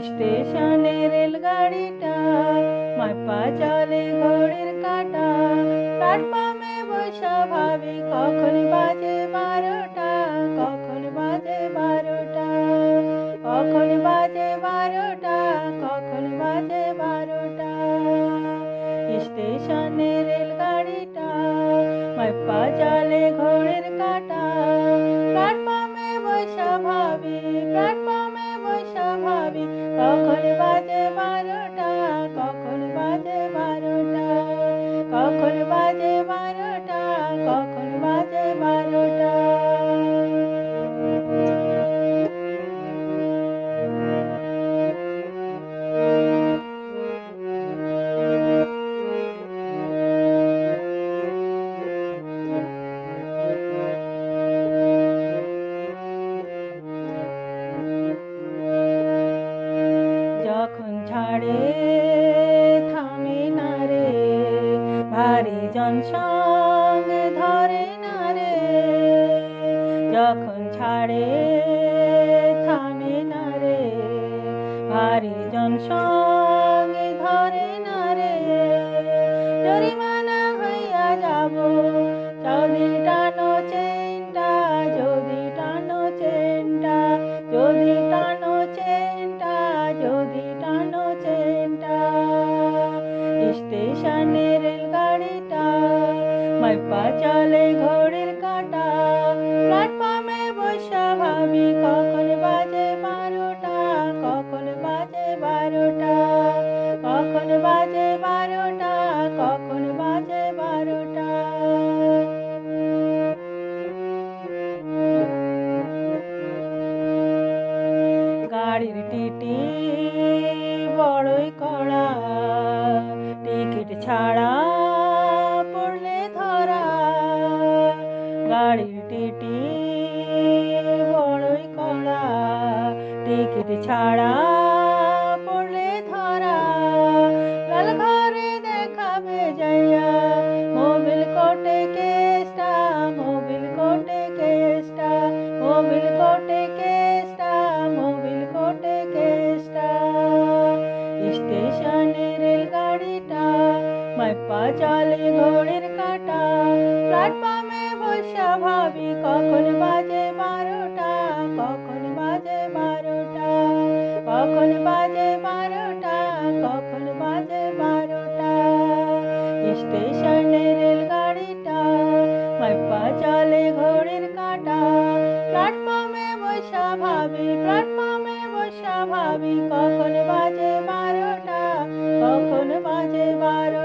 স্টেশনে রেলগাড়িটা মাপা চলে ঘড়ির কাঁটা। প্ল্যাটফর্মে বসা ভাবি কখন বাজে 12টা, কখন বাজে 12টা, কখন বাজে 12টা, কখন বাজে 12টা। স্টেশনে রেলগাড়িটা মাপা চলে ঘড়ির কাঁটা। প্ল্যাটফর্মে বসা ভাবি, প্ল্যাটফর্মে বসা ভাবি কখন বাজে 12টা, কখন বাজে 12টা, কখন বাজে 12টা, কখন বাজে 12টা। যখন ছাড়ে থামে না রে, ভারী জনসঙ্গে ধরে না রে। যখন ছাড়ে থামে না রে, ভারী জনসঙ্গে ধরে না রে। জরিমানা হইয়া যাব যদি টানো চেনটা, যদি টানো চেনটা, যদি টানো চেনটা, যদি টানো চেনটা। স্টেশনে রেলগাড়িটা মাপা চলে ঘড়ির কাঁটা। প্ল্যাটফর্মে বসা ভাবি কখন বাজে 12টা, কখন বাজে 12টা, কখন বাজে 12টা, কখন বাজে 12টা। গাড়ির টিটি বড়ই কড়া, টিকিট ছাড়া পড়লে ধরা। গাড়ির টিটি বড়ই কড়া, টিকিট ছাড়া পড়লে ধরা। লাল ঘরে দেখাবে যাইয়া মোবিল কোর্টে কেসটা, মোবিল কোর্টে কেসটা, মোবিল কোর্টে কেসটা, মোবিল কোর্টে কেসটা। স্টেশনে রেলগাড়িটা মাপা চলে ঘড়ির কাঁটা। প্ল্যাটফর্মে বসা ভাবি কখন বাজে 12টা, কখন বাজে 12টা, কখন বাজে 12টা, কখন বাজে 12টা। স্টেশনে রেলগাড়িটা মাপা চলে ঘড়ির কাঁটা। প্ল্যাটফর্মে বসা ভাবি, প্ল্যাটফর্মে বসা ভাবি কখন বাজে 12টা, কখন বাজে 12টা।